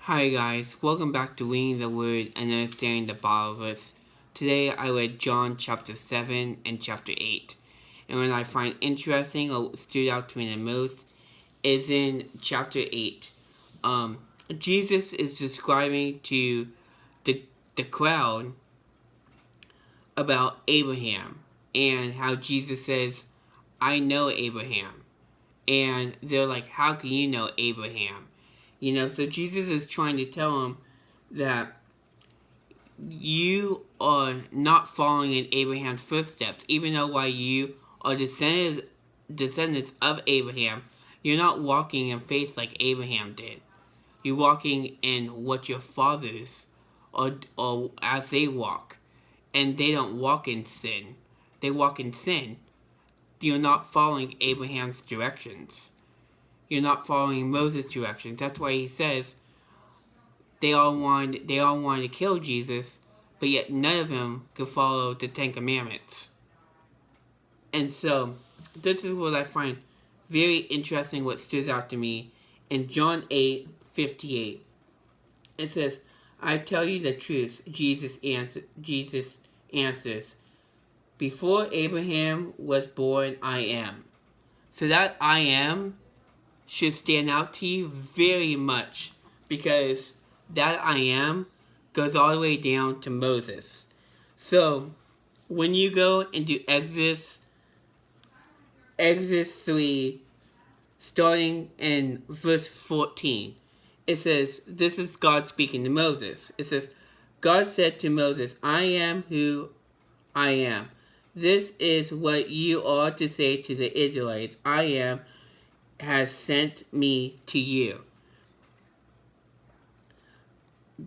Hi guys, welcome back to Reading the Word and Understanding the Bible verse. Today I read John chapter 7 and chapter 8. And what I find interesting or stood out to me the most is in chapter 8. Jesus is describing to the crowd about Abraham and how Jesus says, I know Abraham. And they're like, how can you know Abraham? So Jesus is trying to tell him that you are not following in Abraham's footsteps. Even though while you are descendants of Abraham, you're not walking in faith like Abraham did. You're walking in what your fathers or as they walk. And they don't walk in sin. They walk in sin. You're not following Abraham's directions. You're not following Moses' directions. That's why he says they all wanted to kill Jesus, but yet none of them could follow the Ten Commandments. And so, this is what I find very interesting, what stood out to me. In John 8:58, it says, I tell you the truth, Jesus answers, before Abraham was born, I am. So that I am should stand out to you very much, because that I am goes all the way down to Moses. So when you go into Exodus 3, starting in verse 14, it says, this is God speaking to Moses. It says, God said to Moses, I am who I am. This is what you are to say to the Israelites. I am has sent me to you.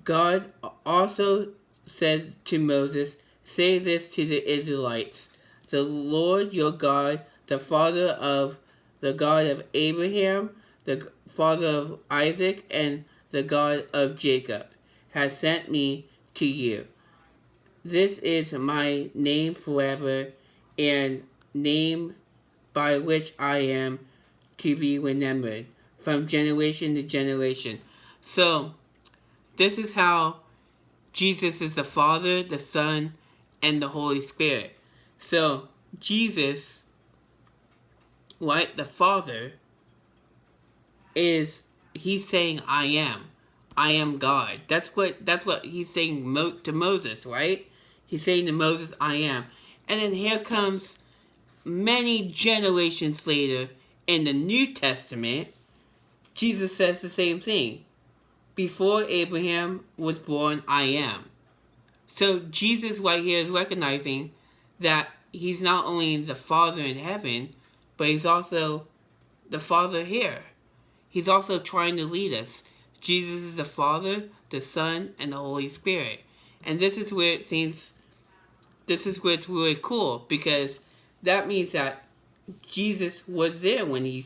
God also says to Moses, say this to the Israelites, the Lord your God, the God of Abraham, the father of Isaac, and the God of Jacob, has sent me to you. This is my name forever, and name by which I am to be remembered from generation to generation. So, this is how Jesus is the Father, the Son, and the Holy Spirit. So, Jesus, right, the Father, he's saying, I am God. That's what he's saying to Moses, right? He's saying to Moses, I am. And then here comes many generations later in the New Testament, Jesus says the same thing. Before Abraham was born, I am. So Jesus right here is recognizing that he's not only the Father in heaven, but he's also the Father here. He's also trying to lead us. Jesus is the Father, the Son, and the Holy Spirit. And this is where it's really cool, because that means that Jesus was there when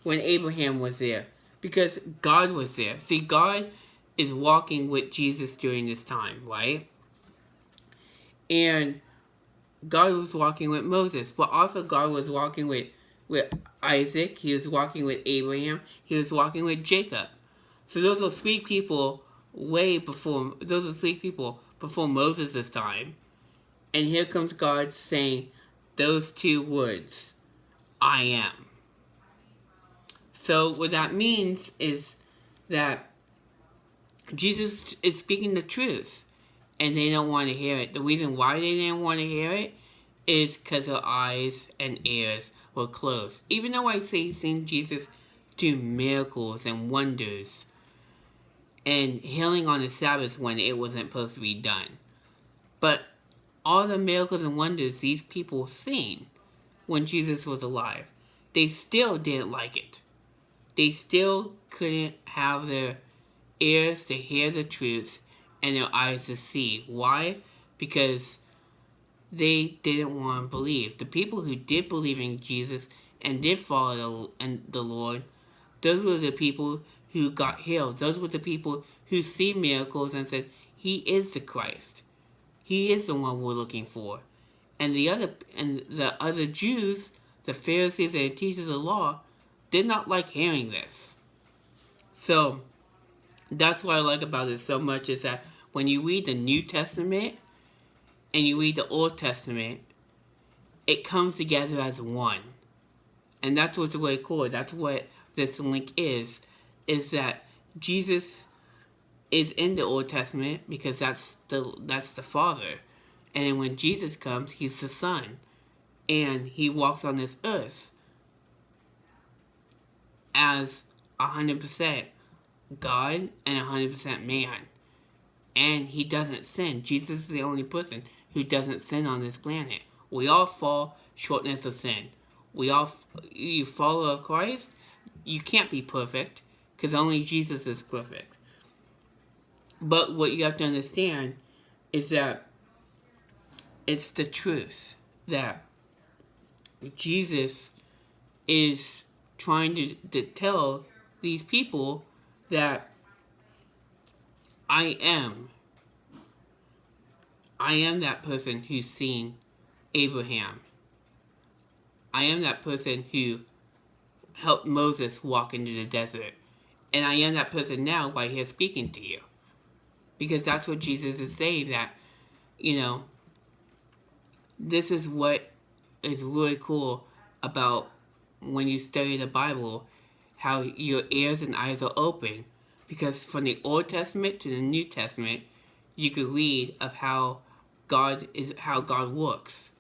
Abraham was there, because God was there. See, God is walking with Jesus during this time, right? And God was walking with Moses, but also God was walking with Isaac. He was walking with Abraham. He was walking with Jacob. So those are three people before Moses' time. And here comes God saying those two words, I am. So what that means is that Jesus is speaking the truth, and they don't want to hear it. The reason why they didn't want to hear it is because their eyes and ears were closed. Even though I say seen Jesus do miracles and wonders and healing on the Sabbath when it wasn't supposed to be done. But all the miracles and wonders these people seen when Jesus was alive, they still didn't like it. They still couldn't have their ears to hear the truth and their eyes to see. Why? Because they didn't want to believe. The people who did believe in Jesus and did follow the Lord, those were the people who got healed. Those were the people who see miracles and said, he is the Christ. He is the one we're looking for. And the other Jews, the Pharisees and the teachers of the law, did not like hearing this. So that's what I like about it so much, is that when you read the New Testament and you read the Old Testament, it comes together as one. And that's what's really cool. That's what this link is that Jesus is in the Old Testament because that's the Father. And then when Jesus comes, he's the Son. And he walks on this earth as 100% God and 100% man. And he doesn't sin. Jesus is the only person who doesn't sin on this planet. We all fall shortness of sin. You follow Christ, you can't be perfect, because only Jesus is perfect. But what you have to understand is that it's the truth that Jesus is trying to tell these people that I am that person who's seen Abraham. I am that person who helped Moses walk into the desert. And I am that person now while he's speaking to you. Because that's what Jesus is saying, that, this is what is really cool about when you study the Bible, how your ears and eyes are open. Because from the Old Testament to the New Testament, you could read of how God works.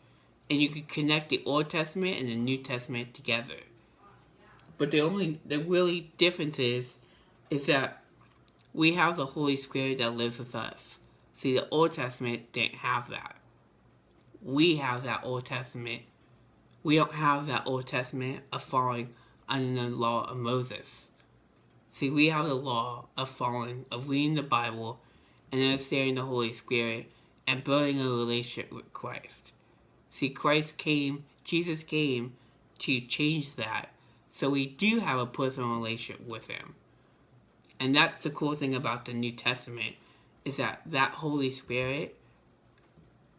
And you could connect the Old Testament and the New Testament together. But the really difference is that we have the Holy Spirit that lives with us. See, the Old Testament didn't have that. We have that Old Testament. We don't have that Old Testament of falling under the law of Moses. See, we have the law of reading the Bible and understanding the Holy Spirit and building a relationship with Christ. See, Jesus came to change that, so we do have a personal relationship with him. And that's the cool thing about the New Testament, is that Holy Spirit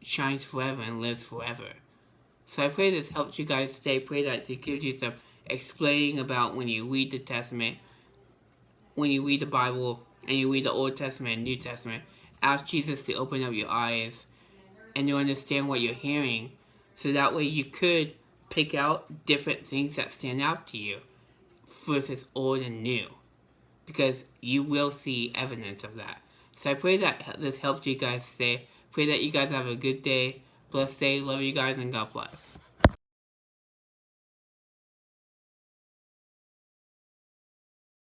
shines forever and lives forever. So I pray this helps you guys today. Pray that it gives you some explaining about when you read the Testament, when you read the Bible, and you read the Old Testament and New Testament. Ask Jesus to open up your eyes and to understand what you're hearing, so that way you could pick out different things that stand out to you versus old and new. Because you will see evidence of that. So I pray that this helps you guys today. Pray that you guys have a good day, blessed day. Love you guys, and God bless.